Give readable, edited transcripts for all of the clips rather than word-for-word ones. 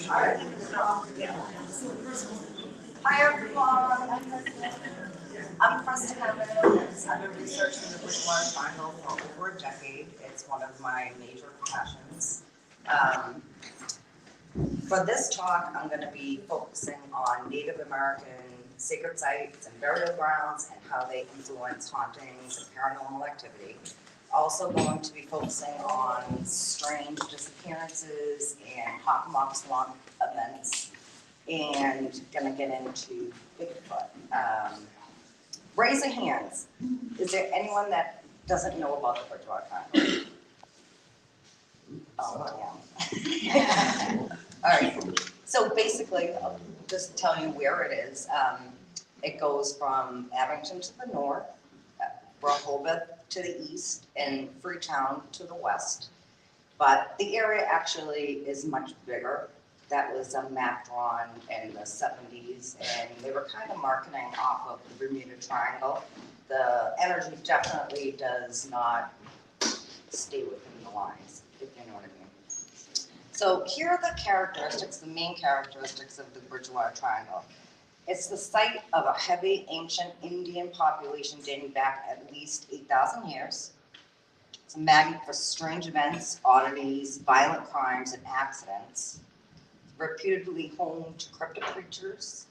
Hi everyone, I'm Kristen Evans. I've been researching the Bridgewater Triangle for over a decade. It's one of my major passions. Um, for this talk, I'm going to be focusing on Native American sacred sites and burial grounds and how they influence hauntings and paranormal activity. Also going to be focusing on strange disappearances and hawk swamp events, and gonna get into Bigfoot. Raise your hands. Is there anyone that doesn't know about the Bridgewater Triangle? Oh, yeah. All right. So basically, I'll just tell you where it is. It goes from Abington to the north, Rehoboth to the east, and Freetown to the west. But the area actually is much bigger. That was a map drawn in the 70s, and they were kind of marketing off of the Bermuda Triangle. The energy definitely does not stay within the lines, if you know what I mean. So here are the characteristics, the main characteristics of the Bridgewater Triangle. It's the site of a heavy ancient Indian population dating back at least 8,000 years. It's a magnet for strange events, oddities, violent crimes, and accidents. Reputedly home to cryptic creatures.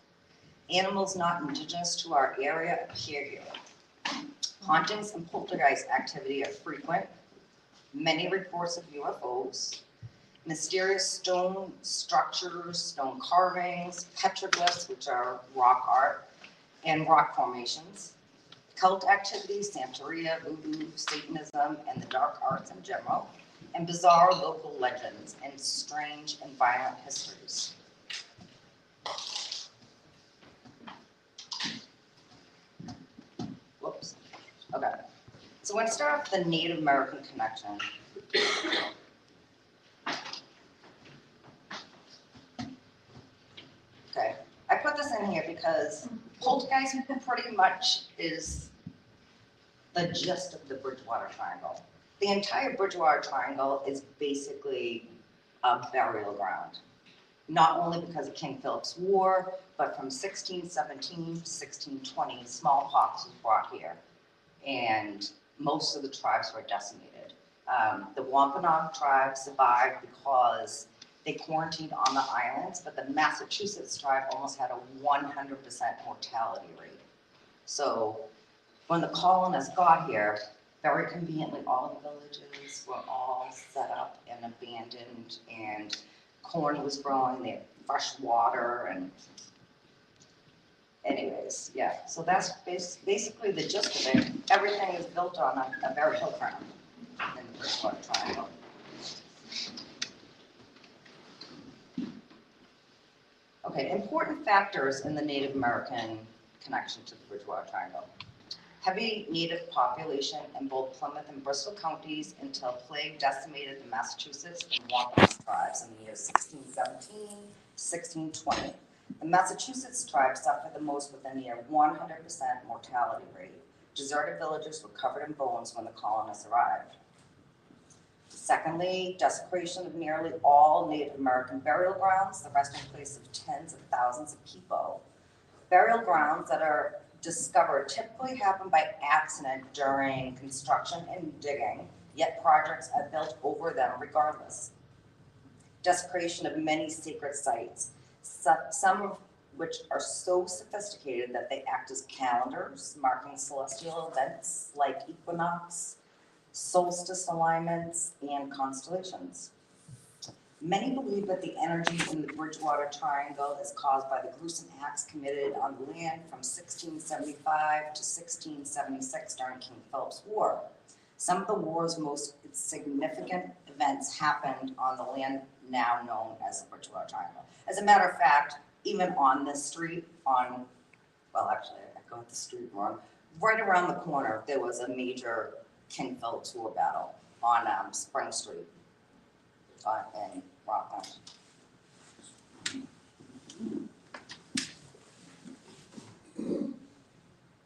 Animals not indigenous to our area appear here. Hauntings and poltergeist activity are frequent. Many reports of UFOs. Mysterious stone structures, stone carvings, petroglyphs, which are rock art, and rock formations. Cult activity, Santeria, voodoo, Satanism, and the dark arts in general, and bizarre local legends and strange and violent histories. Whoops. Okay. So we're going to start off with the Native American connection. Okay. I put this in here because poltergeist pretty much is the gist of the Bridgewater Triangle. The entire Bridgewater Triangle is basically a burial ground, not only because of King Philip's War, but from 1617 to 1620, smallpox was brought here, and most of the tribes were decimated. The Wampanoag tribe survived because they quarantined on the islands, but the Massachusetts tribe almost had a 100% mortality rate. So when the colonists got here, very conveniently, all the villages were all set up and abandoned, and corn was growing, they had fresh water, and anyways, yeah. So that's basically the gist of it. Everything is built on a burial ground in the Bridgewater Triangle. Okay, important factors in the Native American connection to the Bridgewater Triangle. Heavy native population in both Plymouth and Bristol counties until plague decimated the Massachusetts and Wampanoag tribes in the years 1617 to 1620. The Massachusetts tribe suffered the most with a near 100% mortality rate. Deserted villages were covered in bones when the colonists arrived. Secondly, desecration of nearly all Native American burial grounds, the resting place of tens of thousands of people. Burial grounds that are discovered typically happen by accident during construction and digging, yet projects are built over them regardless. Desecration of many sacred sites, some of which are so sophisticated that they act as calendars, marking celestial events like equinox, solstice alignments, and constellations. Many believe that the energy in the Bridgewater Triangle is caused by the gruesome acts committed on the land from 1675 to 1676 during King Philip's War. Some of the war's most significant events happened on the land now known as the Bridgewater Triangle. As a matter of fact, even on this street, well, actually, I got the street wrong. Right around the corner, there was a major King Philip's War battle on Spring Street in Rockland.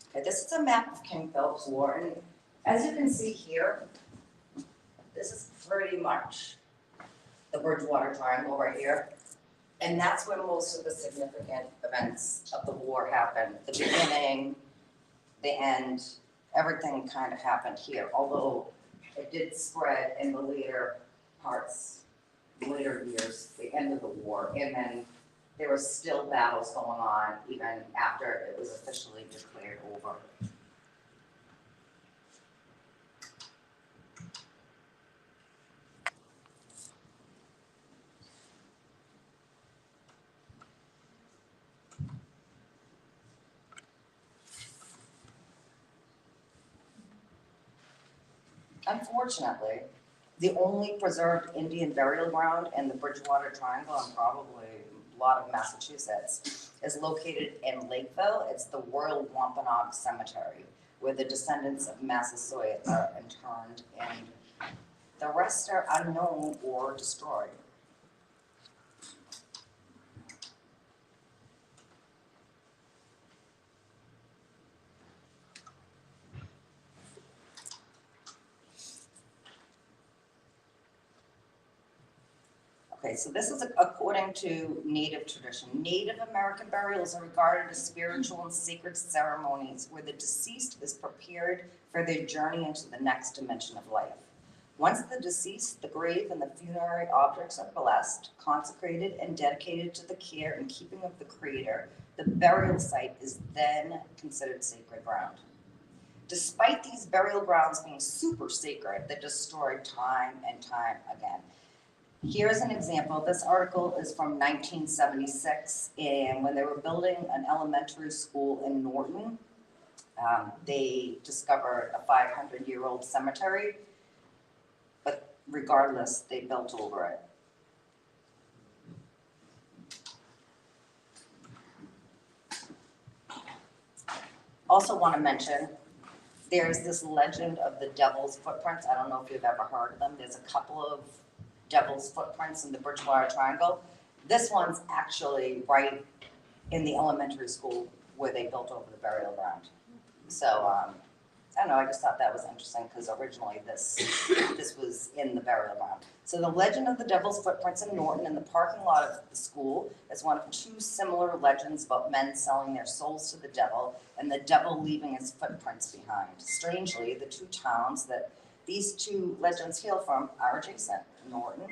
Okay, this is a map of King Philip's War, and as you can see here, this is pretty much the Bridgewater Triangle right here. And that's where most of the significant events of the war happened. The beginning, the end, everything kind of happened here, although it did spread in the later parts, later years, the end of the war, and then there were still battles going on even after it was officially declared over. Unfortunately, the only preserved Indian burial ground in the Bridgewater Triangle and probably a lot of Massachusetts is located in Lakeville. It's the Royal Wampanoag Cemetery, where the descendants of Massasoit are interned, and the rest are unknown or destroyed. Okay, so this is according to Native tradition. Native American burials are regarded as spiritual and sacred ceremonies where the deceased is prepared for their journey into the next dimension of life. Once the deceased, the grave, and the funerary objects are blessed, consecrated, and dedicated to the care and keeping of the Creator, the burial site is then considered sacred ground. Despite these burial grounds being super sacred, they're destroyed time and time again. Here's an example. This article is from 1976, and when they were building an elementary school in Norton, they discovered a 500-year-old cemetery, but regardless, they built over it. Also want to mention, there's this legend of the devil's footprints. I don't know if you've ever heard of them. There's a couple of devil's footprints in the Bridgewater Triangle. This one's actually right in the elementary school where they built over the burial ground. So I don't know, I just thought that was interesting because originally this was in the burial ground. So the legend of the devil's footprints in Norton in the parking lot of the school is one of two similar legends about men selling their souls to the devil and the devil leaving his footprints behind. Strangely, the two towns that these two legends hail from are adjacent, Norton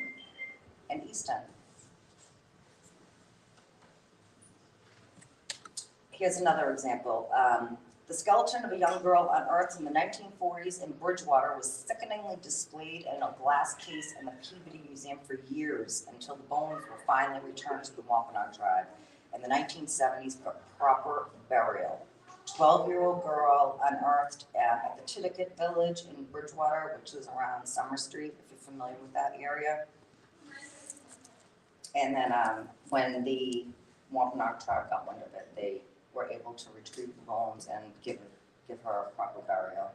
and Easton. Here's another example. The skeleton of a young girl unearthed in the 1940s in Bridgewater was sickeningly displayed in a glass case in the Peabody Museum for years until the bones were finally returned to the Wampanoag tribe in the 1970s for proper burial. 12-year-old girl unearthed at the Titicut Village in Bridgewater, which is around Summer Street, if you're familiar with that area. And then when the Wampanoag tribe got wind of it, they were able to retrieve the bones and give her a proper burial.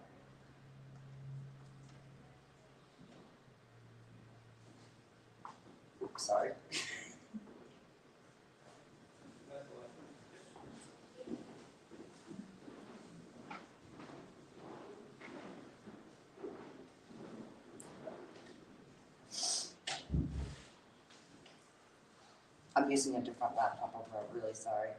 Oops, sorry. I'm using a different laptop over, really sorry.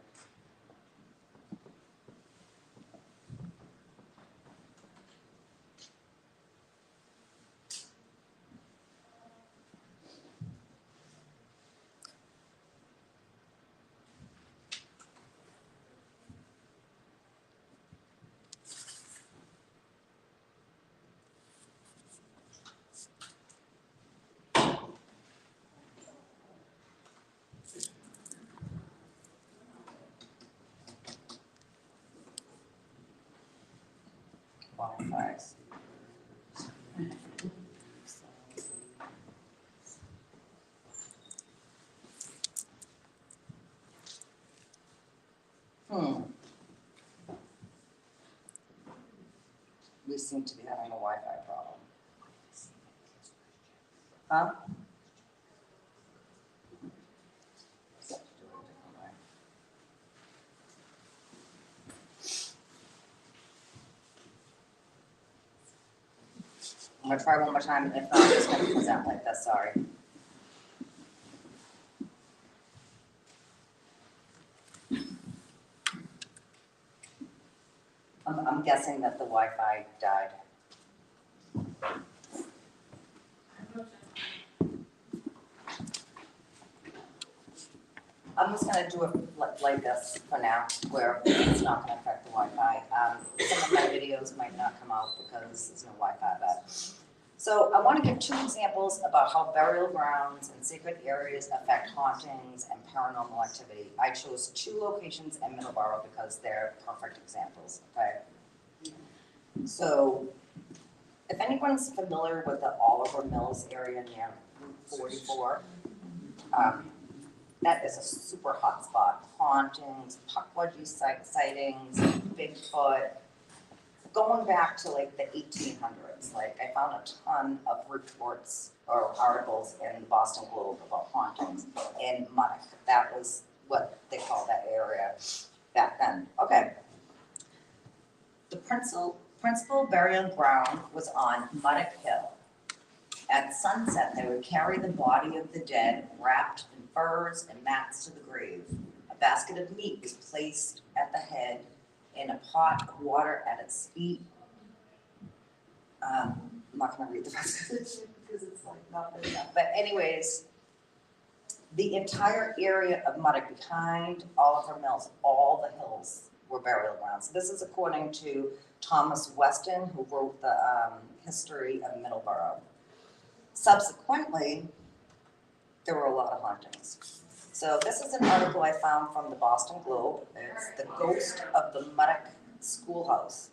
Wildfires. We seem to be having a Wi-Fi problem. Huh? I'm gonna try one more time. If not, I'm just gonna present like this, sorry. I'm guessing that the Wi-Fi died. I'm just gonna do it like this for now, where it's not gonna affect the Wi-Fi. Some of my videos might not come out because there's no Wi-Fi, but. So I wanna give 2 examples about how burial grounds and sacred areas affect hauntings and paranormal activity. I chose 2 locations in Middleborough because they're perfect examples, okay? So, if anyone's familiar with the Oliver Mills area near Route 44, that is a super hot spot. Hauntings, puckwudgie sightings, Bigfoot, going back to like the 1800s. Like I found a ton of reports or articles in the Boston Globe about hauntings in Muddock. That was what they called that area back then. Okay. The principal burial ground was on Muddock Hill. At sunset, they would carry the body of the dead wrapped in furs and mats to the grave. A basket of meat was placed at the head and a pot of water at its feet. I'm not going to read the rest of it because it's like not good enough. But anyways, the entire area of Muddock behind Oliver Mills, all the hills were burial grounds. This is according to Thomas Weston, who wrote the history of Middleborough. Subsequently, there were a lot of hauntings. So this is an article I found from the Boston Globe. It's the ghost of the Muddock Schoolhouse.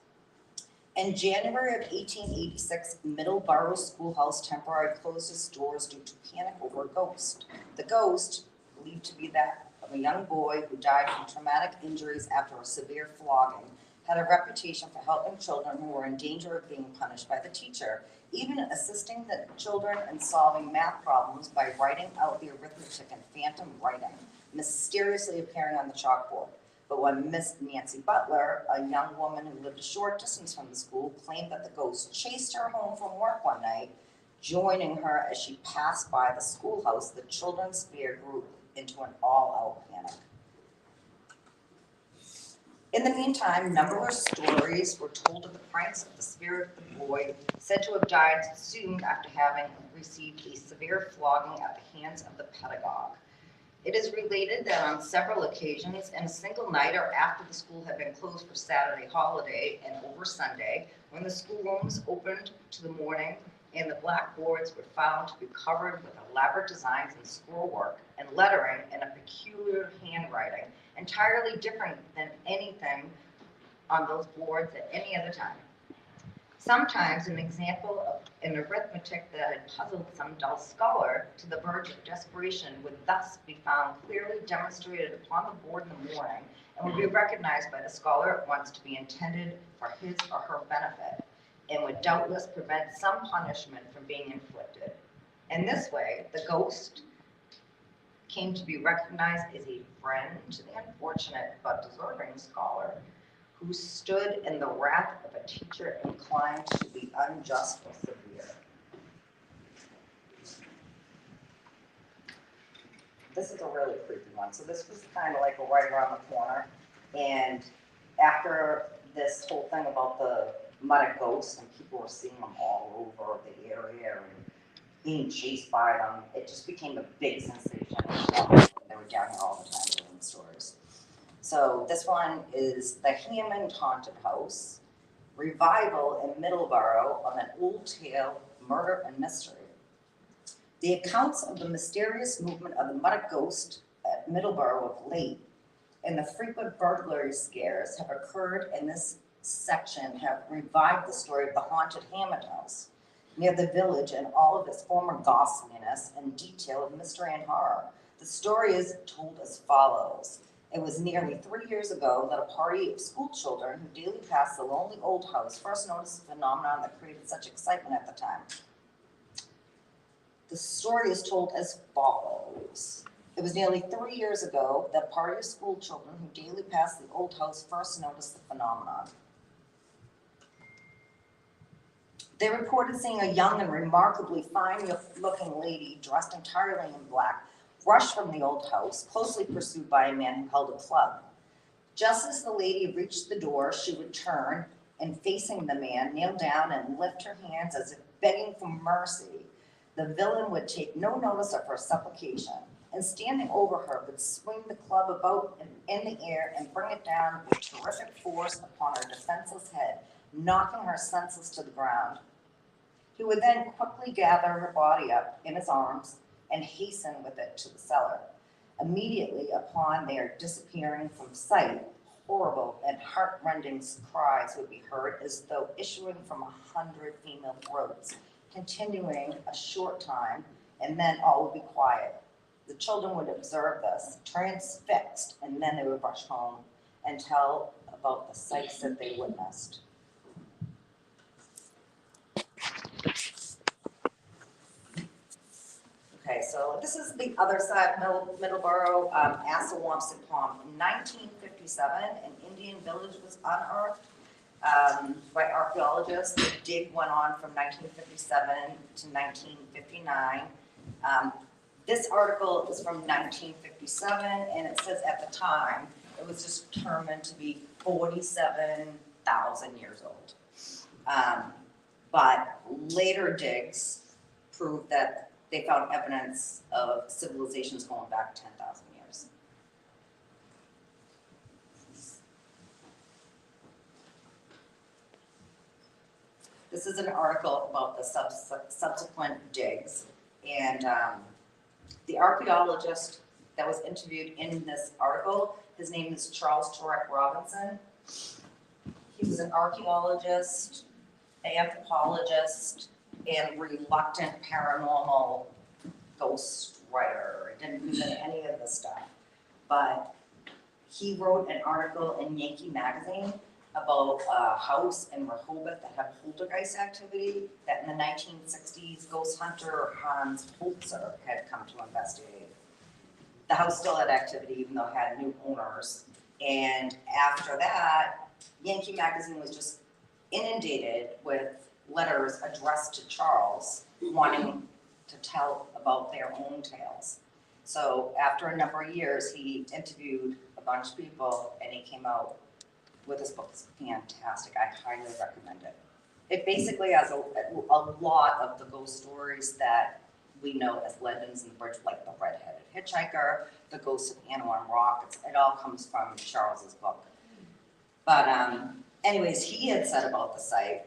In January of 1886, Middleborough Schoolhouse temporarily closed its doors due to panic over a ghost. The ghost, believed to be that of a young boy who died from traumatic injuries after a severe flogging, had a reputation for helping children who were in danger of being punished by the teacher, even assisting the children in solving math problems by writing out the arithmetic in phantom writing, mysteriously appearing on the chalkboard. But when Miss Nancy Butler, a young woman who lived a short distance from the school, claimed that the ghost chased her home from work one night, joining her as she passed by the schoolhouse, the children's fear grew into an all-out panic. In the meantime, numberless stories were told of the pranks of the spirit of the boy, said to have died soon after having received a severe flogging at the hands of the pedagogue. It is related that on several occasions, in a single night or after the school had been closed for Saturday holiday and over Sunday, when the schoolrooms opened to the morning and the blackboards were found to be covered with elaborate designs and scrollwork and lettering in a peculiar handwriting, entirely different than anything on those boards at any other time. Sometimes an example of an arithmetic that had puzzled some dull scholar to the verge of desperation would thus be found clearly demonstrated upon the board in the morning and would be recognized by the scholar at once to be intended for his or her benefit and would doubtless prevent some punishment from being inflicted. In this way, the ghost came to be recognized as a friend to the unfortunate but deserving scholar who stood in the wrath of a teacher inclined to be unjust or severe. This is a really creepy one. So this was kind of like right around the corner. And after this whole thing about the Muddock ghosts and people were seeing them all over the area and being chased by them, it just became a big sensation. They were down here all the time doing stories. So this one is the Hammond Haunted House, revival in Middleborough of an old tale, murder and mystery. The accounts of the mysterious movement of the Muddock ghost at Middleborough of late and the frequent burglary scares have occurred in this section have revived the story of the haunted Hammond House near the village and all of its former ghastliness and detail of mystery and horror. The story is told as follows. It was nearly 3 years ago that a party of school children who daily passed the lonely old house first noticed a phenomenon that created such excitement at the time. The story is told as follows. It was nearly 3 years ago that a party of school children who daily passed the old house first noticed the phenomenon. They reported seeing a young and remarkably fine-looking lady dressed entirely in black rush from the old house, closely pursued by a man who held a club. Just as the lady reached the door, she would turn and, facing the man, kneel down and lift her hands as if begging for mercy. The villain would take no notice of her supplication, and standing over her would swing the club about in the air and bring it down with terrific force upon her defenseless head, knocking her senseless to the ground. He would then quickly gather her body up in his arms and hasten with it to the cellar. Immediately upon their disappearing from sight, horrible and heart-rending cries would be heard as though issuing from 100 female throats, continuing a short time, and then all would be quiet. The children would observe this, transfixed, and then they would rush home and tell about the sights that they witnessed. Okay, so this is the other side of Middleborough, Assawamsett Pond. In 1957, an Indian village was unearthed by archaeologists. The dig went on from 1957 to 1959. This article is from 1957, and it says at the time it was determined to be 47,000 years old. But later digs proved that they found evidence of civilizations going back 10,000 years. This is an article about the subsequent digs, and the archaeologist that was interviewed in this article, his name is Charles Turek Robinson. He was an archaeologist, anthropologist, and reluctant paranormal ghost writer. He didn't believe in any of this stuff. But he wrote an article in Yankee magazine about a house in Rehoboth that had poltergeist activity that in the 1960s ghost hunter Hans Holzer had come to investigate. The house still had activity even though it had new owners. And after that, Yankee magazine was just inundated with letters addressed to Charles wanting to tell about their own tales. So after a number of years, he interviewed a bunch of people and he came out with this book. It's fantastic. I highly recommend it. It basically has a lot of the ghost stories that we know as legends in the bridge, like the red-headed hitchhiker, the ghost of Anawan Rock. It all comes from Charles's book. But anyways, he had said about the site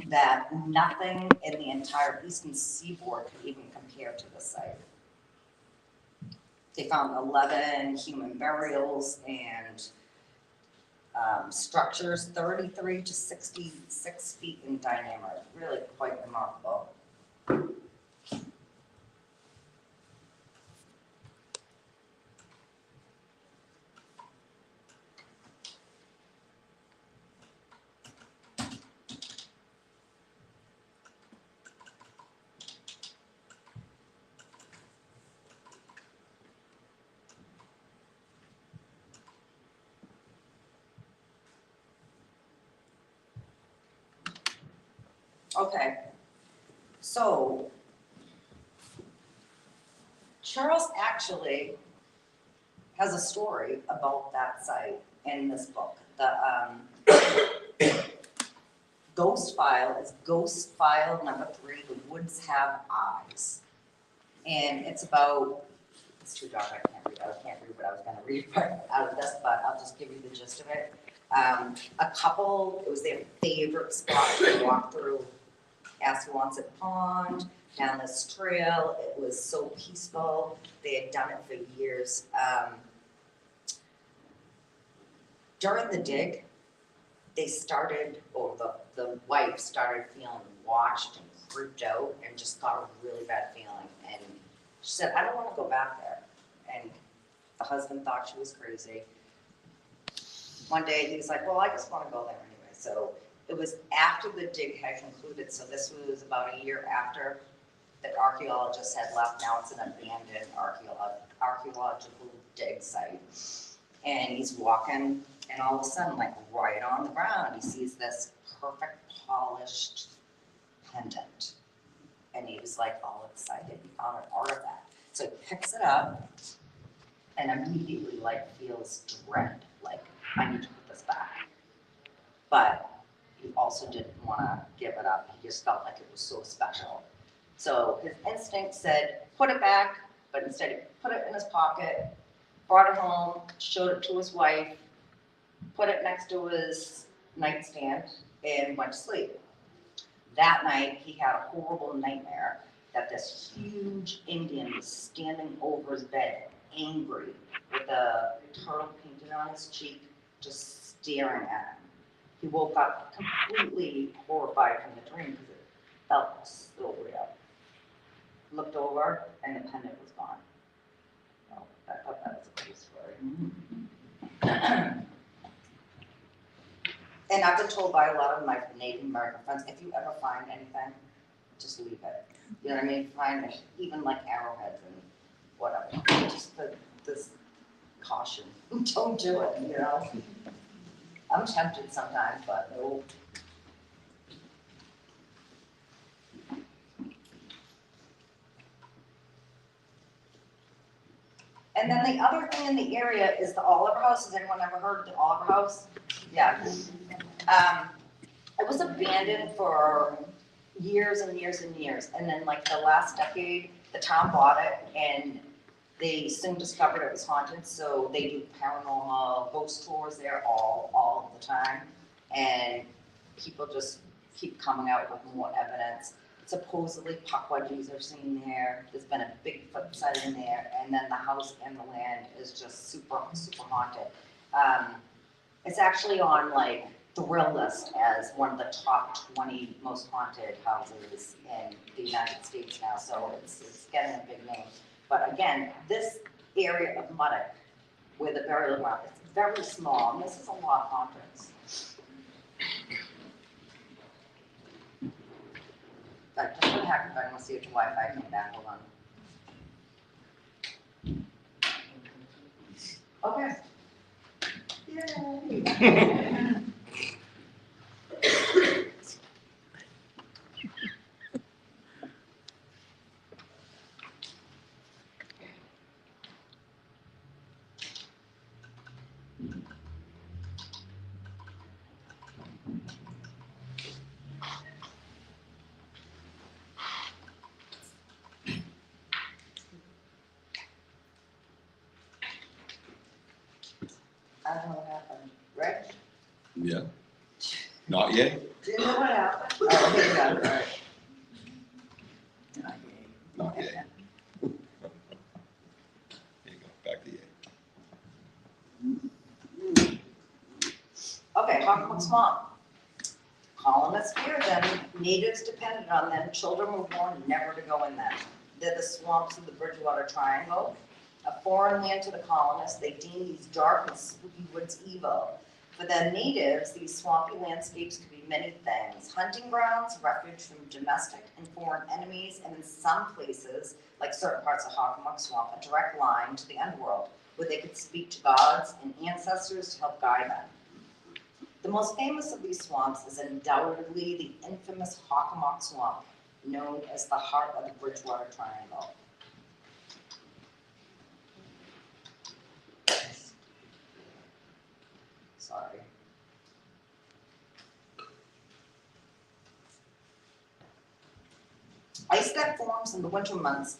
that nothing in the entire eastern seaboard could even compare to the site. They found 11 human burials and structures 33 to 66 feet in diameter. Really quite remarkable. Okay, so Charles actually has a story about that site in this book. The ghost file is ghost file number 3, The Woods Have Eyes. And it's about, it's too dark, I can't read what I was gonna read out of this, but I'll just give you the gist of it. A couple, it was their favorite spot to walk through Assawamsett Pond, down this trail. It was so peaceful. They had done it for years. During the dig, they started, or the wife started feeling watched and creeped out and just got a really bad feeling. And she said, I don't want to go back there. And the husband thought she was crazy. One day he was like, well, I just want to go there anyway. So it was after the dig had concluded, so this was about a year after the archaeologists had left. Now it's an abandoned archaeological dig site. And he's walking, and all of a sudden, like right on the ground, he sees this perfect polished pendant. And he was like all excited, he found an artifact. So he picks it up, and immediately like feels dread, like I need to put this back. But he also didn't want to give it up. He just felt like it was so special. So his instinct said, put it back, but instead he put it in his pocket, brought it home, showed it to his wife, put it next to his nightstand, and went to sleep. That night, he had a horrible nightmare that this huge Indian was standing over his bed, angry, with a turtle painted on his cheek, just staring at him. He woke up completely horrified from the dream because it felt so real. Looked over, and the pendant was gone. Oh, I thought that was a cool story. And I've been told by a lot of my Native American friends, if you ever find anything, just leave it. You know what I mean? Find it, even like arrowheads and whatever. Just for this caution. Don't do it, you know? I'm tempted sometimes, but no. And then the other thing in the area is the Oliver House. Has anyone ever heard of the Oliver House? Yeah. It was abandoned for years and years and years. And then like the last decade, the town bought it and they soon discovered it was haunted. So they do paranormal ghost tours there all the time. And people just keep coming out with more evidence. Supposedly puckwudgies are seen there. There's been a Bigfoot sighting there. And then the house and the land is just super, super haunted. It's actually on like the Thrill List as one of the top 20 most haunted houses in the United States now, so it's getting a big name. But again, this area of Muddock, where the burial ground, it's very small, and this is a lot of hauntings. But just for the heck of it, I'm gonna see if the Wi-Fi came back, hold on. Okay. Yay. I don't know what happened. Rich? Yeah. Not yet? Didn't know what happened. Oh, here we go. All right. Not yet. There you go, back to yet. Okay, Hockomock Swamp. Colonists feared them, natives depended on them, children were warned never to go in them. They're the swamps of the Bridgewater Triangle. A foreign land to the colonists, they deemed these dark and spooky woods evil. For the natives, these swampy landscapes could be many things. Hunting grounds, refuge from domestic and foreign enemies, and in some places, like certain parts of Hockomock Swamp, a direct line to the underworld, where they could speak to gods and ancestors to help guide them. The most famous of these swamps is undoubtedly the infamous Hockomock Swamp, known as the heart of the Bridgewater Triangle. Sorry. Ice that forms in the winter months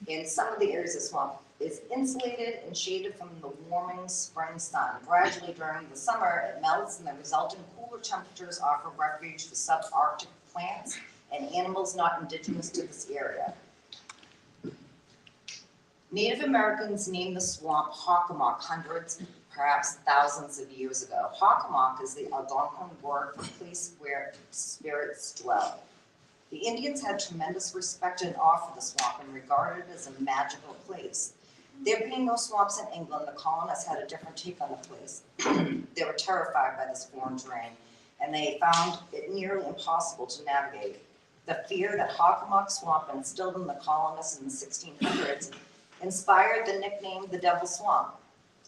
in some of the areas of swamp is insulated and shaded from the warming spring sun. Gradually during the summer, it melts and the resulting cooler temperatures offer refuge for subarctic plants and animals not indigenous to this area. Native Americans named the swamp Hockomock hundreds, perhaps thousands of years ago. Hockomock is the Algonquin word for place where spirits dwell. The Indians had tremendous respect and awe for the swamp and regarded it as a magical place. There being no swamps in England, the colonists had a different take on the place. They were terrified by this foreign terrain, and they found it nearly impossible to navigate. The fear that Hockomock Swamp instilled in the colonists in the 1600s inspired the nickname the Devil's Swamp.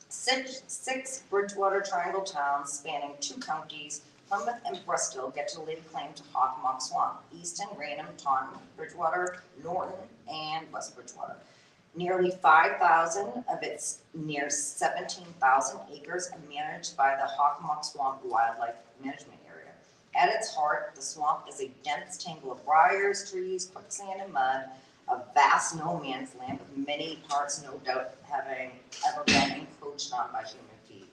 Six Bridgewater Triangle towns spanning 2 counties, Plymouth and Bristol, get to lay claim to Hockomock Swamp: Easton, Raynham, Taunton, Bridgewater, Norton, and West Bridgewater. Nearly 5,000 of its near 17,000 acres are managed by the Hockomock Swamp Wildlife Management Area. At its heart, the swamp is a dense tangle of briars, trees, quicksand, and mud, a vast no man's land with many parts no doubt having ever been encroached on by human feet.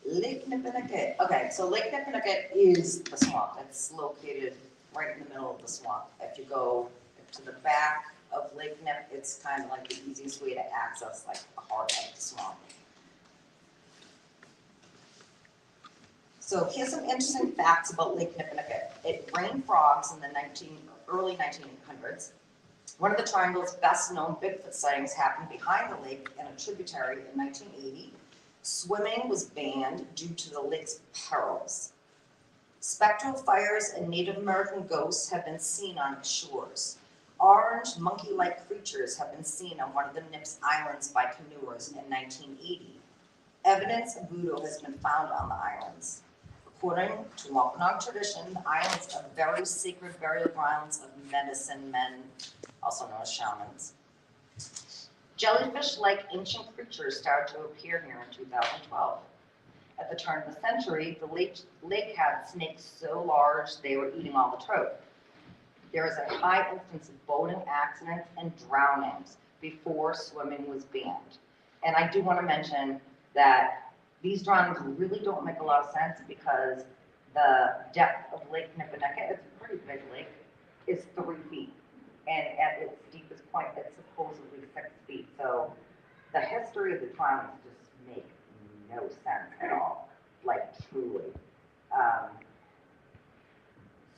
Lake Nipponicket. Okay, so Lake Nipponicket is the swamp. It's located right in the middle of the swamp. If you go to the back of Lake Nip, it's kind of like the easiest way to access like the heart of the swamp. So here's some interesting facts about Lake Nipponicket. It rained frogs in the early 1900s. One of the triangle's best known Bigfoot sightings happened behind the lake in a tributary in 1980. Swimming was banned due to the lake's perils. Spectral fires and Native American ghosts have been seen on its shores. Orange, monkey-like creatures have been seen on one of the Nips Islands by canoers in 1980. Evidence of voodoo has been found on the islands. According to Wampanoag tradition, the islands are very sacred burial grounds of medicine men, also known as shamans. Jellyfish-like ancient creatures started to appear here in 2012. At the turn of the century, the lake had snakes so large they were eating all the trout. There is a high instance of boating accidents and drownings before swimming was banned. And I do want to mention that these drownings really don't make a lot of sense because the depth of Lake Nipponicket, it's a pretty big lake, is 3 feet. And at its deepest point, it's supposedly 6 feet. So the history of the drownings just make no sense at all, like truly.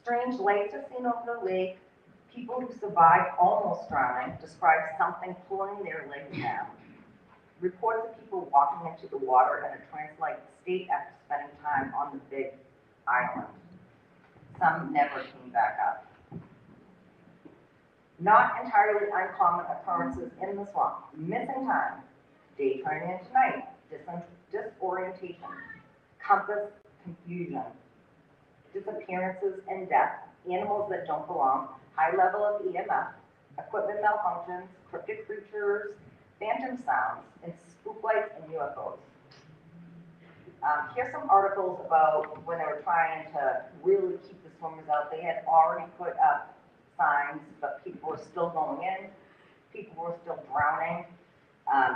Strange lights are seen over the lake. People who survived almost drowning describe something pulling their legs down. Reports of people walking into the water in a trance-like state after spending time on the big island. Some never came back up. Not entirely uncommon occurrences in the swamp. Missing time, day turning into night, disorientation, compass confusion, disappearances and death, animals that don't belong, high level of EMF, equipment malfunctions, cryptic creatures, phantom sounds, and spook lights and UFOs. Here's some articles about when they were trying to really keep the swimmers out. They had already put up signs, but people were still going in. People were still drowning.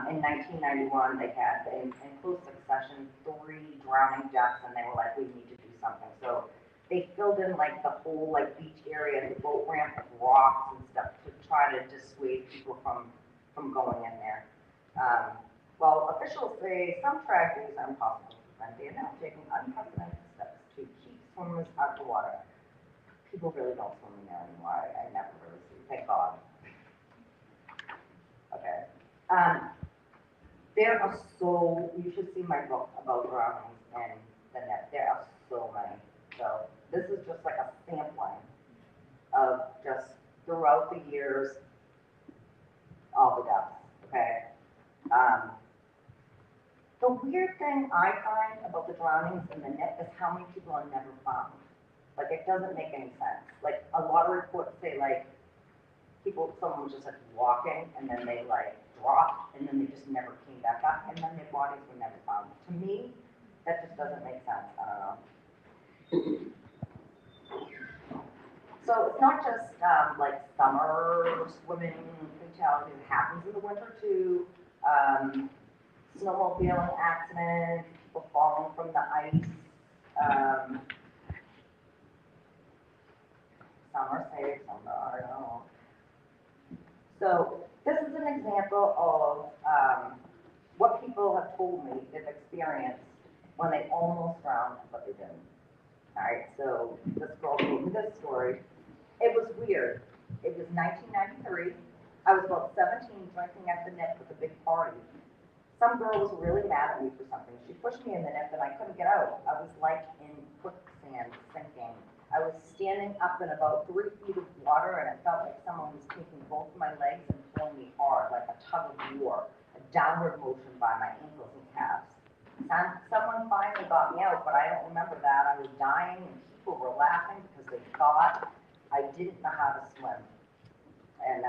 In 1991, they had, in close succession, 3 drowning deaths, and they were like, we need to do something. So they filled in like the whole like beach area, the boat ramp with rocks and stuff to try to dissuade people from going in there. While officials say some tragedies are impossible to prevent, they are now taking unprecedented steps to keep swimmers out of the water. People really don't swim in there anymore. I never really see, thank God. Okay. There are you should see my book about drownings and the net. There are so many. So this is just like a sampling of just throughout the years, all the deaths, okay? The weird thing I find about the drownings in the net is how many people are never found. Like, it doesn't make any sense. Like, a lot of reports say, like, someone was just like walking and then they like dropped and then they just never came back up and then their bodies were never found. To me, that just doesn't make sense. I don't know. So it's not just like summer swimming fatality, it happens in the winter too. Snowmobiling accidents, people falling from the ice. Some are safe, some are not. So this is an example of what people have told me they've experienced when they almost drowned, but they didn't. All right, so this girl told me this story. It was weird. It was 1993. I was about 17, drinking at the net with a big party. Some girl was really mad at me for something. She pushed me in the net and I couldn't get out. I was like in quicksand, sinking. I was standing up in about 3 feet of water and it felt like someone was taking both of my legs and pulling me hard, like a tug of war, a downward motion by my ankles and calves. Someone finally got me out, but I don't remember that. I was dying and people were laughing because they thought I didn't know how to swim. And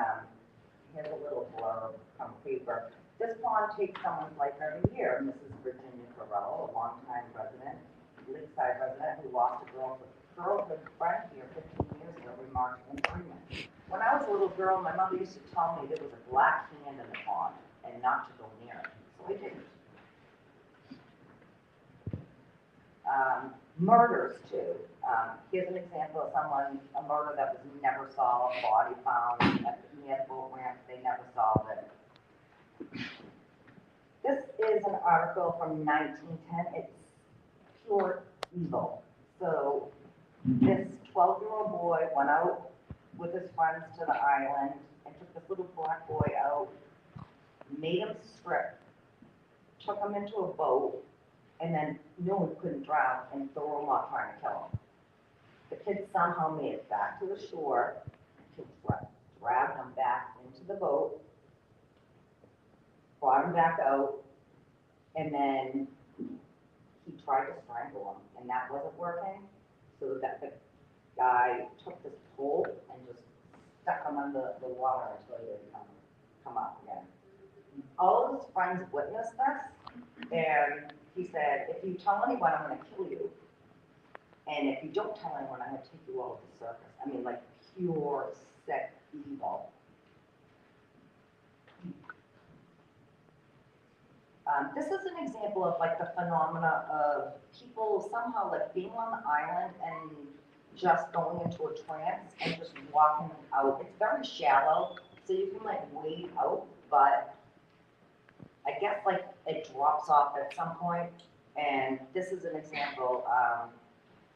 here's a little blurb from paper. This pond takes someone's life every year. Mrs. Virginia Carrello, a longtime resident, Lakeside resident who lost a girlhood friend here 15 years ago, remarked in agreement. When I was a little girl, my mother used to tell me there was a black hand in the pond and not to go near it. So I didn't. Murders too. Here's an example of a murder that was never solved, body found near the boat ramp, they never solved it. This is an article from 1910. It's pure evil. So this 12-year-old boy went out with his friends to the island and took this little black boy out, made him strip, took him into a boat, and then knew he couldn't drown and threw him off trying to kill him. The kid somehow made it back to the shore, dragged him back into the boat, brought him back out, and then he tried to strangle him, and that wasn't working. So that the guy took this pole and just stuck him under the water until he would come up again. All of his friends witnessed this, and he said, if you tell anyone, I'm going to kill you. And if you don't tell anyone, I'm going to take you all to the circus. I mean, like pure, sick evil. This is an example of like the phenomena of people somehow like being on the island and just going into a trance and just walking out. It's very shallow, so you can like wade out, but I guess like it drops off at some point. And this is an example.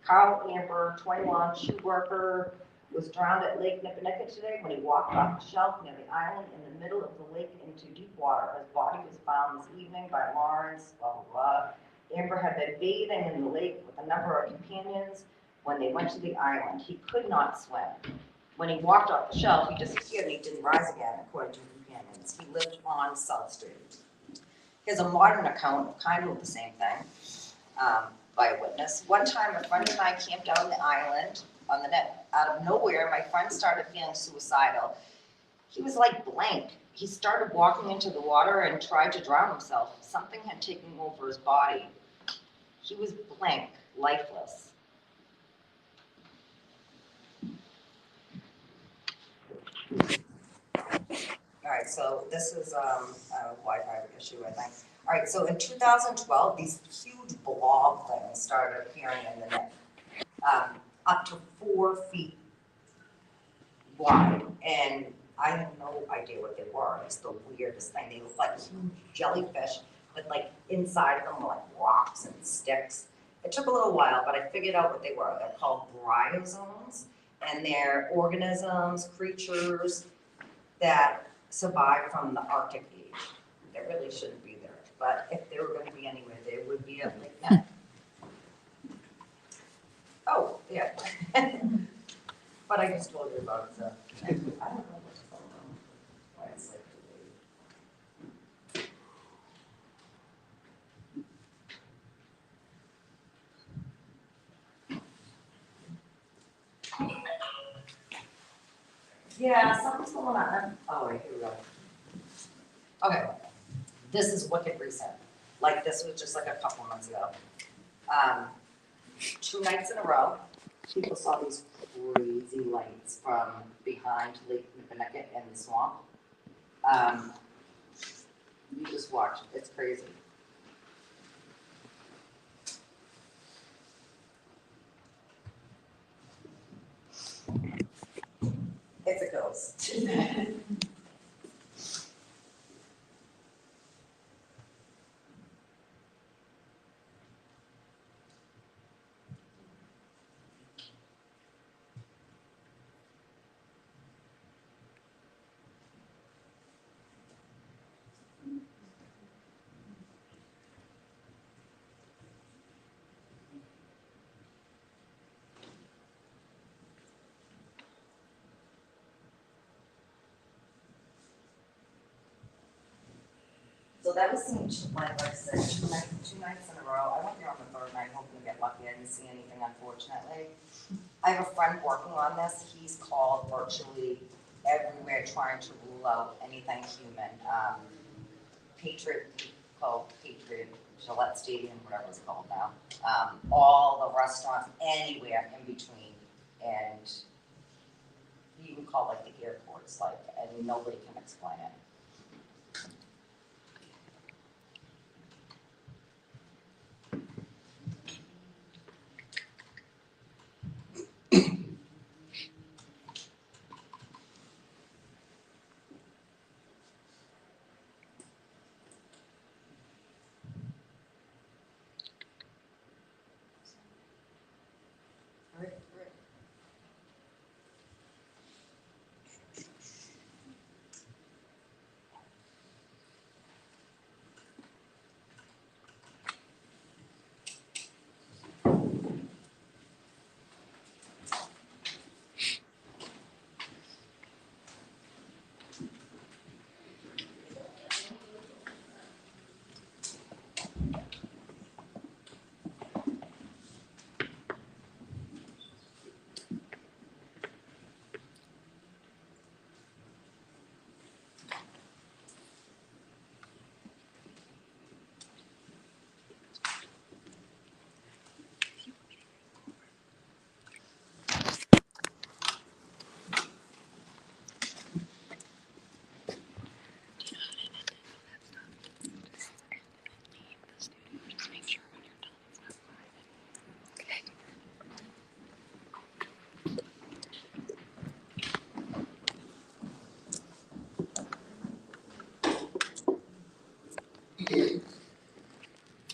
Carl Amber, 21, shoe worker, was drowned at Lake Nipponicket today when he walked off the shelf near the island in the middle of the lake into deep water. His body was found this evening by Lawrence, blah, blah, blah. Amber had been bathing in the lake with a number of companions when they went to the island. He could not swim. When he walked off the shelf, he disappeared and he didn't rise again, according to companions. He lived on South Street. Here's a modern account of kind of the same thing by a witness. One time, a friend and I camped out on the island on the net. Out of nowhere, my friend started feeling suicidal. He was like blank. He started walking into the water and tried to drown himself. Something had taken over his body. He was blank, lifeless. All right, so this is a Wi-Fi issue, I think. All right, so in 2012, these huge blob things started appearing in the net, up to 4 feet wide, and I have no idea what they were. It's the weirdest thing. They look like huge jellyfish, but like inside of them were like rocks and sticks. It took a little while, but I figured out what they were. They're called bryozoans, and they're organisms, creatures that survive from the Arctic age. They really shouldn't be there, but if they were going to be anywhere, they would be at Lake Nett. Oh, yeah. But I just told you about it, so I don't know what's going on. Why it's like delayed. Yeah, something's going on. Oh, wait, here we go. Okay, this is wicked recent. Like this was just like a couple months ago. 2 nights in a row, people saw these crazy lights from behind Lake Nipponicket in the swamp. You just watch, it's crazy. It's a ghost. So that was seen, like I said, two nights in a row. I went there on the 3rd night, hoping to get lucky. I didn't see anything, unfortunately. I have a friend working on this. He's called virtually everywhere trying to rule out anything human. Patriot Gillette Stadium, whatever it's called now. All the restaurants, anywhere in between, and you can call like the airports, like, and nobody can explain it. Right.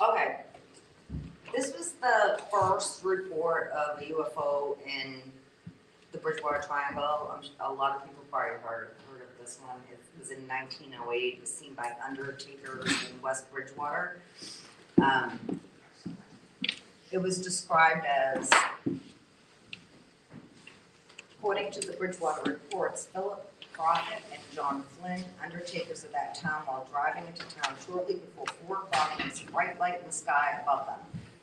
Okay, this was the first report of a UFO in the Bridgewater Triangle. A lot of people probably heard of this one. It was in 1908. It was seen by undertakers in West Bridgewater. It was described as, according to the Bridgewater reports, Philip Prophet and John Flynn, undertakers of that town, while driving into town shortly before 4 o'clock, there was a bright light in the sky above them.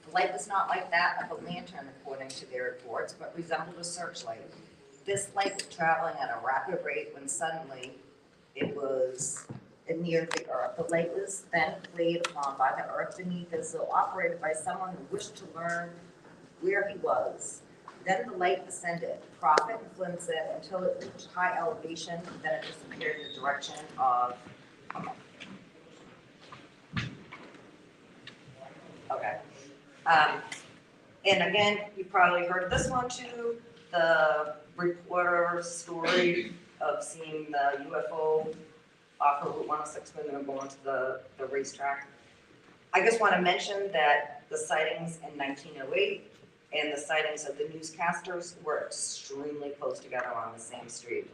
The light was not like that of a lantern, according to their reports, but resembled a searchlight. This light was traveling at a rapid rate when suddenly it was near the earth. The light was then played upon by the earth beneath as though operated by someone who wished to learn where he was. Then the light ascended. Prophet and Flynn said until it reached high elevation, then it disappeared in the direction of. Okay. And again, you probably heard this one too. The reporter story of seeing the UFO off of Route 106 when they were going to the racetrack. I just want to mention that the sightings in 1908 and the sightings of the newscasters were extremely close together on the same street.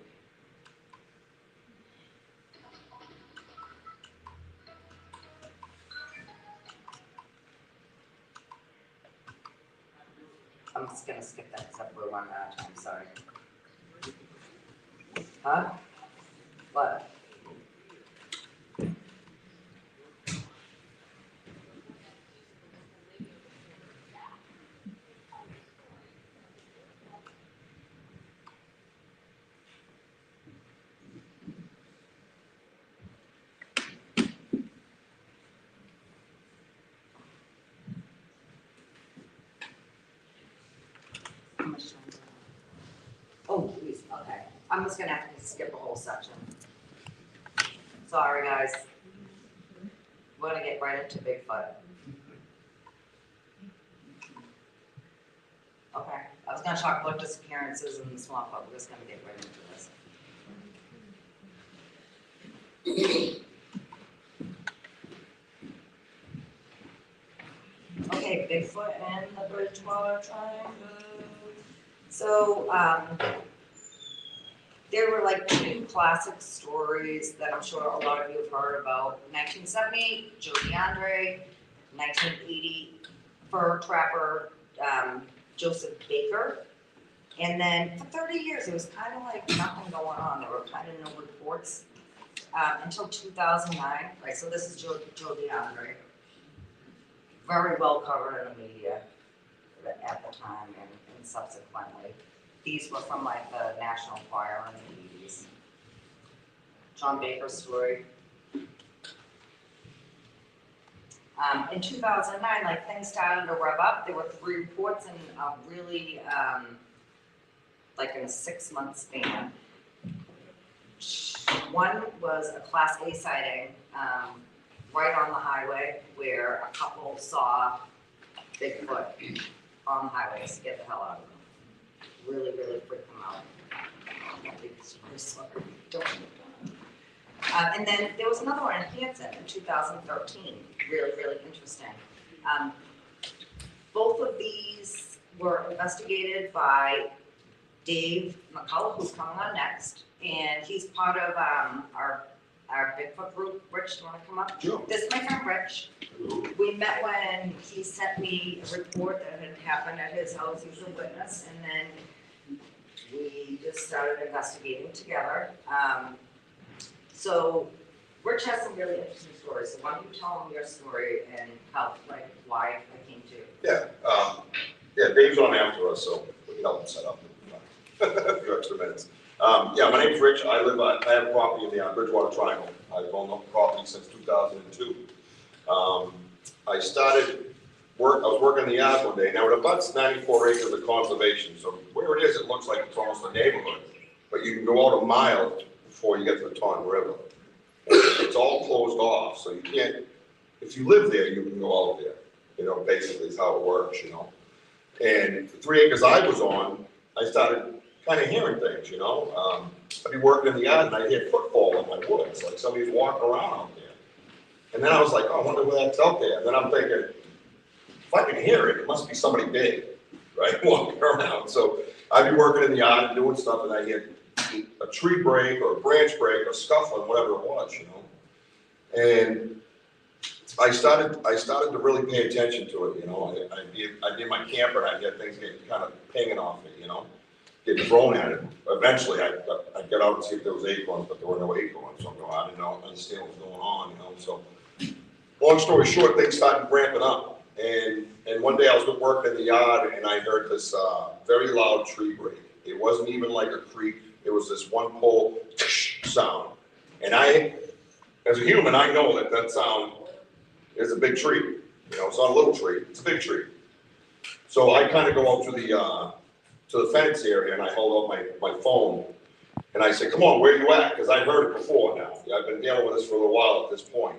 I'm just going to skip that because we're running out of time, sorry. Huh? What? Oh, please, okay. I'm just gonna have to skip a whole section. Sorry, guys. We're gonna get right into Bigfoot. Okay, I was gonna talk about disappearances in the swamp, but we're just gonna get right into this. Okay, Bigfoot and the Bridgewater Triangle. So, there were like 2 classic stories that I'm sure a lot of you have heard about. 1970, Joe DeAndre. 1980, fur trapper Joseph Baker. And then for 30 years, it was kind of like nothing going on. There were kind of no reports until 2009. Right, so this is Joe DeAndre. Very well covered in the media at the time and subsequently. These were from like the National Enquirer in the 80s. John Baker's story. In 2009, like things started to rev up. There were 3 reports in a really, like in a 6-month span. One was a Class A sighting right on the highway where a couple saw Bigfoot on the highway to get the hell out of them. Really, really freaked them out. And then there was another one in Hanson in 2013, really, really interesting. Both of these were investigated by Dave McCullough, who's coming on next, and he's part of our Bigfoot group. Rich, do you want to come up? Sure. This is my friend Rich. We met when he sent me a report that had happened at his house. He was a witness, and then we just started investigating together. So Rich has some really interesting stories. So why don't you tell him your story and how, like, why I came to you? Yeah, Dave's on after us, so we can help him set up a few extra minutes. Yeah, my name's Rich. I have property in the Bridgewater Triangle. I've owned the property since 2002. I was working in the yard one day. Now it abuts 94 acres of conservation, so where it is, it looks like it's almost a neighborhood. But you can go out a mile before you get to the Taunton River. It's all closed off, so you can't, if you live there, you can go out there. You know, basically is how it works, you know. And the 3 acres I was on, I started kind of hearing things, you know. I'd be working in the yard and I'd hear footfall in my woods, like somebody's walking around out there. And then I was like, oh, I wonder where that's out there. And then I'm thinking, if I can hear it, it must be somebody big, right, walking around. So I'd be working in the yard and doing stuff, and I'd hear a tree break or a branch break or scuffling, whatever it was, you know. And I started to really pay attention to it, you know. I'd be in my camper and I'd get things getting kind of pinging off it, you know, getting thrown at it. Eventually, I'd get out and see if there was acorns, but there were no acorns. So I'm going, I didn't understand what was going on, you know. So long story short, things started ramping up. And one day I was working in the yard and I heard this very loud tree break. It wasn't even like a creak. It was this one pole sound. And I, as a human, I know that sound is a big tree. You know, it's not a little tree, it's a big tree. So I kind of go out to the fence area and I hold up my phone and I say, come on, where you at? Because I've heard it before now. I've been dealing with this for a little while at this point.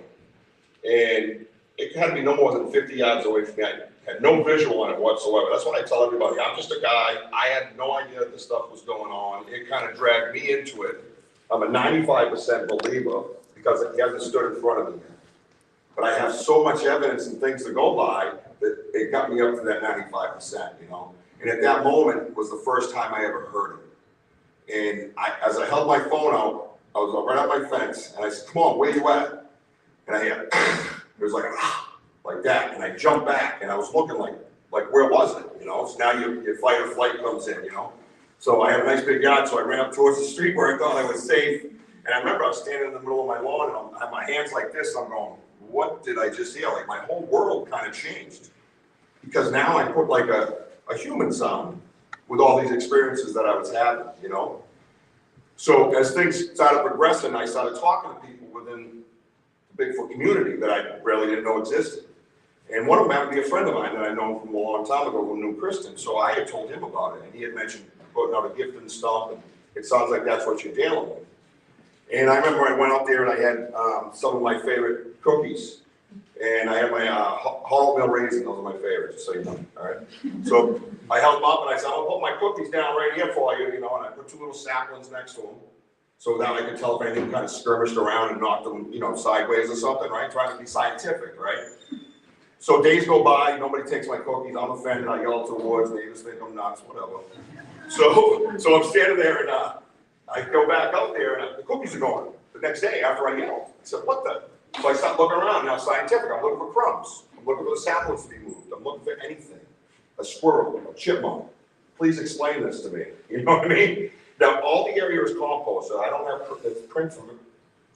And it had to be no more than 50 yards away from me. I had no visual on it whatsoever. That's what I tell everybody. I'm just a guy. I had no idea that this stuff was going on. It kind of dragged me into it. I'm a 95% believer because he hasn't stood in front of me yet. But I have so much evidence and things to go by that it got me up to that 95%, you know. And at that moment was the first time I ever heard it. And as I held my phone out, I was right up my fence, and I said, come on, where you at? And I hear, it was like that, and I jumped back, and I was looking like where was it, you know? So now your fight or flight comes in, you know? So I have a nice big yard, so I ran up towards the street where I thought I was safe, and I remember I was standing in the middle of my lawn, and I have my hands like this, and I'm going, what did I just hear? Like my whole world kind of changed, because now I put like a human sound with all these experiences that I was having, you know? So as things started progressing, I started talking to people within the Bigfoot community that I really didn't know existed. And one of them happened to be a friend of mine that I know from a long time ago who knew Kristen. So I had told him about it, and he had mentioned putting out a gift and stuff, and it sounds like that's what you're dealing with. And I remember I went out there and I had some of my favorite cookies. And I had my whole oatmeal raisin, those are my favorites, just so you know, all right? So I held them up and I said, I'll put my cookies down right here for you, you know, and I put 2 little saplings next to them. So that I could tell if anything kind of skirmished around and knocked them, you know, sideways or something, right? Trying to be scientific, right? So days go by, nobody takes my cookies, I'm offended, I yell to the woods, they just think I'm nuts, whatever. So I'm standing there and I go back out there and the cookies are gone the next day after I yelled. I said, what the? So I start looking around, now scientific, I'm looking for crumbs. I'm looking for the saplings to be moved. I'm looking for anything. A squirrel, a chipmunk. Please explain this to me. You know what I mean? Now, all the area is composted. I don't have prints of it,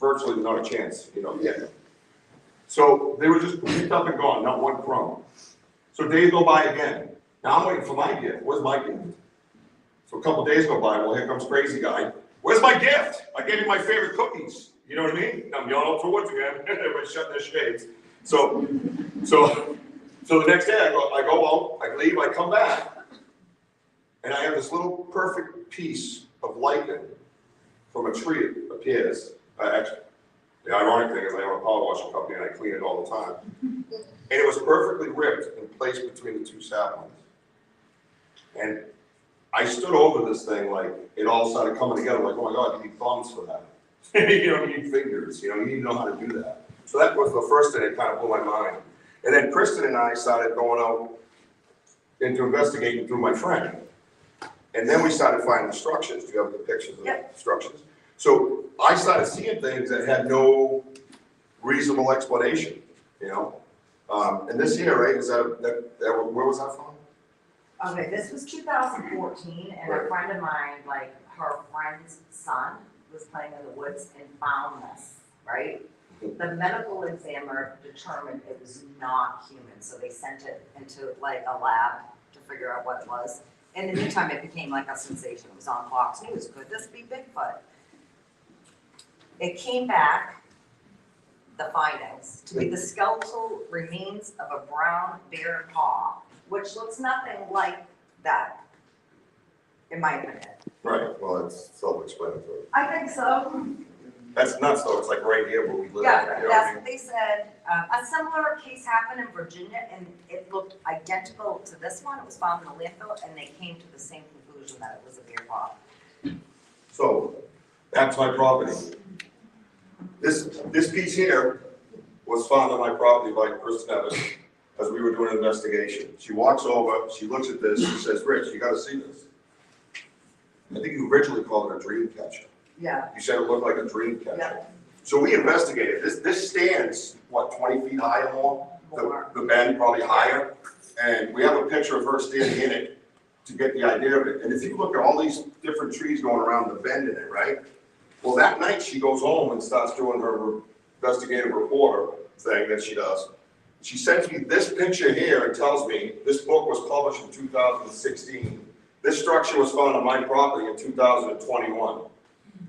virtually not a chance, you know, yet. So they were just picked up and gone, not one crumb. So days go by again. Now I'm waiting for my gift. Where's my gift? So a couple days go by, well, here comes crazy guy. Where's my gift? I gave you my favorite cookies. You know what I mean? I'm yelling out to the woods again, everybody's shutting their shades. So the next day I go out, I leave, I come back, and I have this little perfect piece of lichen from a tree appears. Actually, the ironic thing is I own a power washing company and I clean it all the time. And it was perfectly ripped and placed between the two saplings. And I stood over this thing like it all started coming together, like, oh my God, you need thumbs for that. You don't need fingers, you need to know how to do that. So that was the first thing that kind of blew my mind. And then Kristen and I started going out into investigating through my friend. And then we started finding the structures. Do you have the pictures of the structures? So I started seeing things that had no reasonable explanation, And this here, right, is where was that from? Okay, this was 2014, and a friend of mine, like her friend's son, was playing in the woods and found this, right? The medical examiner determined it was not human, so they sent it into like a lab to figure out what it was. In the meantime, it became like a sensation. It was on Fox News. Could this be Bigfoot? It came back, the findings, to be the skeletal remains of a brown bear paw, which looks nothing like that, in my opinion. Right, well, it's self-explanatory. I think so. That's nuts though, it's like right here where we live. Yeah, you know that's what they said. A similar case happened in Virginia, and it looked identical to this one. It was found in a landfill, and they came to the same conclusion that it was a bear paw. So, that's my property. This piece here was found on my property by Kristen Evans as we were doing an investigation. She walks over, she looks at this, she says, Rich, you gotta see this. I think you originally called it a dream catcher. Yeah. You said it looked like a dream catcher. Yeah. So we investigated. This stands, what, 20 feet high or more? More. The bend probably higher. And we have a picture of her standing in it to get the idea of it. And if you look at all these different trees going around the bend in it, right? Well, that night she goes home and starts doing her investigative reporter thing that she does. She sends me this picture here and tells me this book was published in 2016. This structure was found on my property in 2021.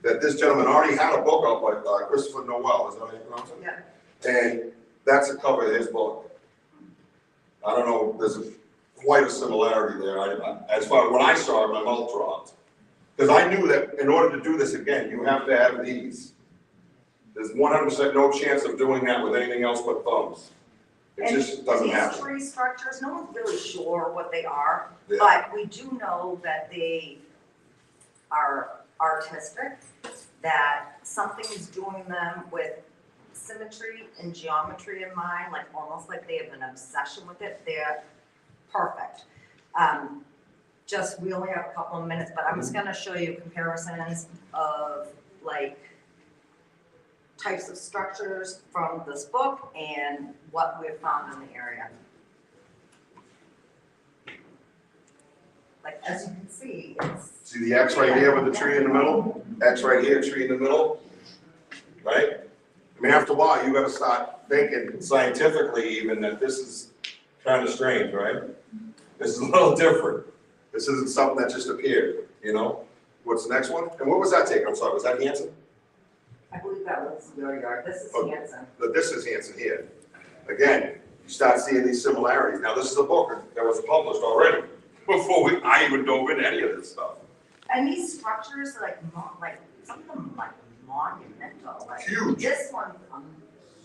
That this gentleman already had a book out by Christopher Noel, is that how you pronounce it? Yeah. And that's the cover of his book. I don't know, there's quite a similarity there. As far as when I saw it, my mouth dropped. Because I knew that in order to do this again, you have to have these. There's 100% no chance of doing that with anything else but thumbs. It just doesn't happen. These tree structures, no one's really sure what they are, Yeah. but we do know that they are artistic, that something is doing them with symmetry and geometry in mind, like almost like they have an obsession with it. They're perfect. We only have a couple of minutes, but I'm just gonna show you comparisons of like types of structures from this book and what we've found in the area. Like, as you can see, it's. See the X right here with the tree in the middle? X right here, tree in the middle, right? I mean, after a while, you gotta start thinking scientifically even that this is kind of strange, right? This is a little different. This isn't something that just appeared, What's the next one? And what was that take? I'm sorry, was that Hanson? I believe that was your yard. This is Hanson. This is Hanson here. Again, you start seeing these similarities. Now, this is a book that was published already before I even dove into any of this stuff. And these structures, some of them like monumental. Like, Huge. This one's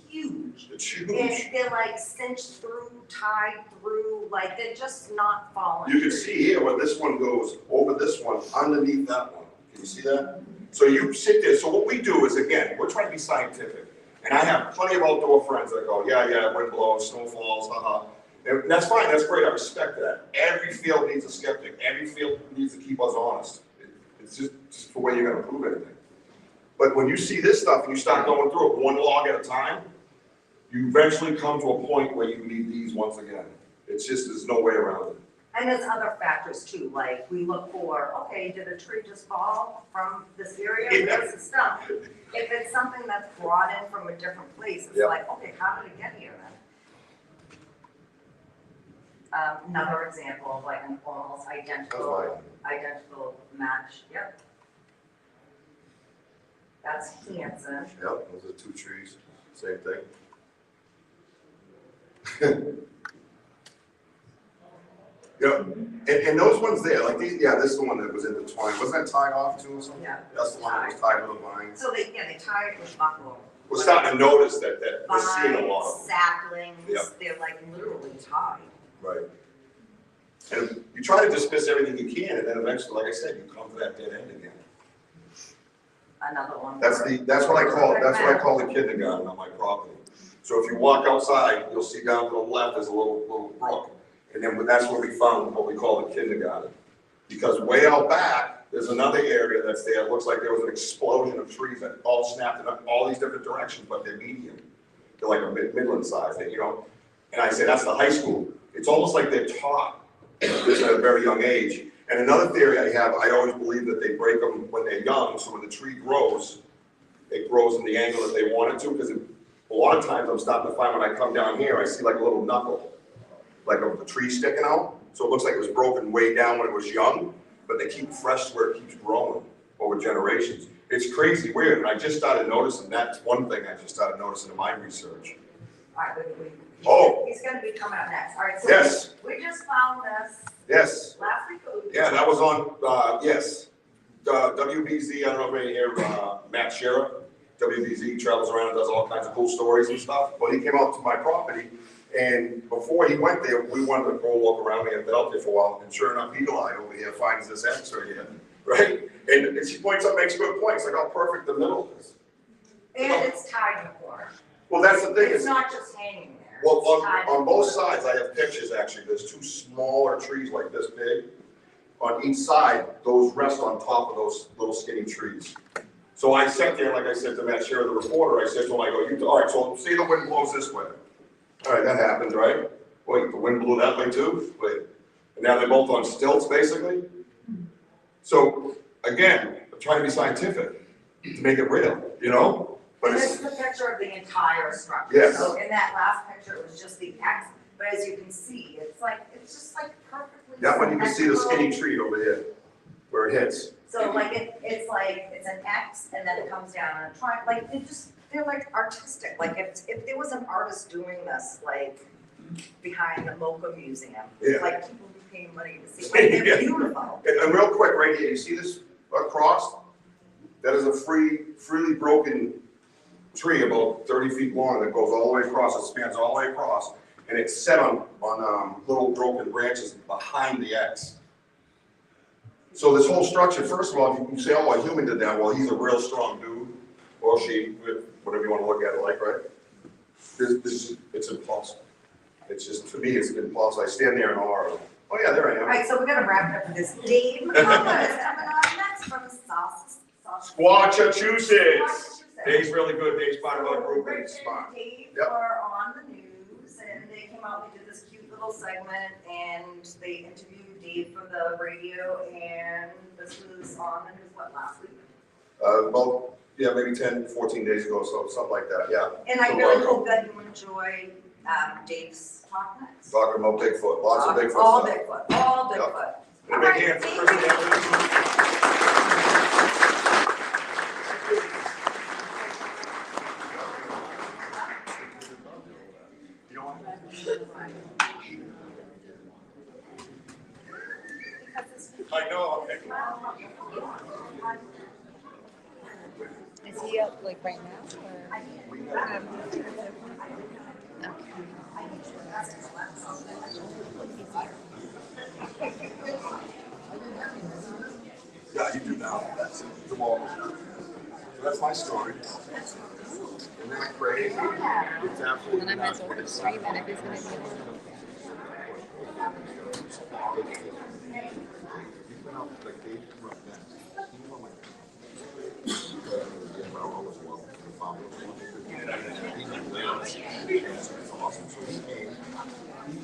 huge. It's huge. And they're like cinched through, tied through, like they're just not falling. You can see here where this one goes over this one, underneath that one. Can you see that? So you sit there. So what we do is, again, we're trying to be scientific. And I have plenty of outdoor friends that go, yeah, wind blows, snow falls, haha. And that's fine, that's great, I respect that. Every field needs a skeptic. Every field needs to keep us honest. It's just the way you're gonna prove anything. But when you see this stuff and you start going through it one log at a time, you eventually come to a point where you need these once again. It's just, there's no way around it. And there's other factors too, like we look for, okay, did a tree just fall from this area? Yeah. There's the stump. If it's something that's brought in from a different place, it's like, okay, how did it get here then? Another example of like an almost identical match, yep. That's Hanson. Yep, those are 2 trees, same thing. Yep, and those ones there, like these, yeah, this is the one that was intertwined. Wasn't that tied off too or something? Yeah. That's the one that was tied with a vine. So they tie it with buffalo. We're starting to notice that we're seeing a lot of Vines, them. saplings, Yeah. they're like literally tied. Right. And you try to dismiss everything you can, and then eventually, like I said, you come to that dead end again. Another one. That's what I call the kindergarten on my property. So if you walk outside, you'll see down to the left, there's a little brook. And then that's where we found what we call the kindergarten. Because way out back, there's another area that's there. It looks like there was an explosion of trees that all snapped in all these different directions, but they're medium. They're like a midland size, you know. And I say, that's the high school. It's almost like they're taught this at a very young age. And another theory I have, I always believe that they break them when they're young, so when the tree grows, it grows in the angle that they want it to, because a lot of times I'm starting to find when I come down here, I see like a little knuckle, like a tree sticking out. So it looks like it was broken way down when it was young, but they keep fresh where it keeps growing over generations. It's crazy weird, and I just started noticing, that's one thing I just started noticing in my research. All right, wait. Oh. He's gonna be coming up next. All right, so Yes. we just found this Yes. last week. Yeah, that was on, yes. WBZ, I don't know if any here, Matt Shearer, WBZ travels around and does all kinds of cool stories and stuff. Well, he came out to my property, and before he went there, we wanted to go walk around. We had been out there for a while, and sure enough, Eagle Eye over here finds this X right here, right? And she points up, makes a good point. It's like how perfect the middle is. And it's tied before. Well, that's the thing. It's not just hanging there. Well, It's tied on both before. sides, I have pictures actually. There's 2 smaller trees like this big. On each side, those rest on top of those little skinny trees. So I sat there, like I said to Matt Shearer, the reporter, I said to him, I go, all right, so say the wind blows this way. All right, that happens, right? Wait, the wind blew that way too? Wait. And now they're both on stilts, basically? So, again, I'm trying to be scientific to make it real, you know? But And it's, this is a picture of the entire structure. Yes. So in that last picture, it was just the X, but as you can see, it's just like perfectly. that one you can see the skinny symmetrical. tree over here, where it hits. So like it's an X and then it comes down and try, like they're like artistic. Like if there was an artist doing this, like behind the Mocha Museum, Yeah. like people would be paying money to see, like they're Yeah. beautiful. And real quick, right here, you see this across? That is a freely broken tree about 30 feet long that goes all the way across, it spans all the way across, and it's set on little broken branches behind the X. So this whole structure, first of all, you can say, oh, a human did that. Well, he's a real strong dude, or she, whatever you want to look at it like, right? It's impossible. It's just, to me, it's impossible. I stand there in awe. Oh yeah, there I am. All right, so we're gonna wrap it up with this. Dave McCullough is coming on next from Squatchachusetts. Dave's really good. Dave's part of our group. Rick He's smart. and Dave Yep. were on the news and they came out, they did this cute little segment and they interviewed Dave for the radio and this was on the news, what, last week? Well, yeah, maybe 10, 14 days ago, so something like that, yeah. And I really hope that you enjoy Dave's talk next. Talking about Bigfoot, lots of Bigfoot All stuff. Bigfoot, all Bigfoot. And a All big right, hand for thank Chris you. Evans. I know, okay. Is he up like right now or? Yeah, you do now, that's tomorrow. So that's my story. Isn't that crazy? It's absolutely And I might as well nuts. just stream it if he's gonna be on. He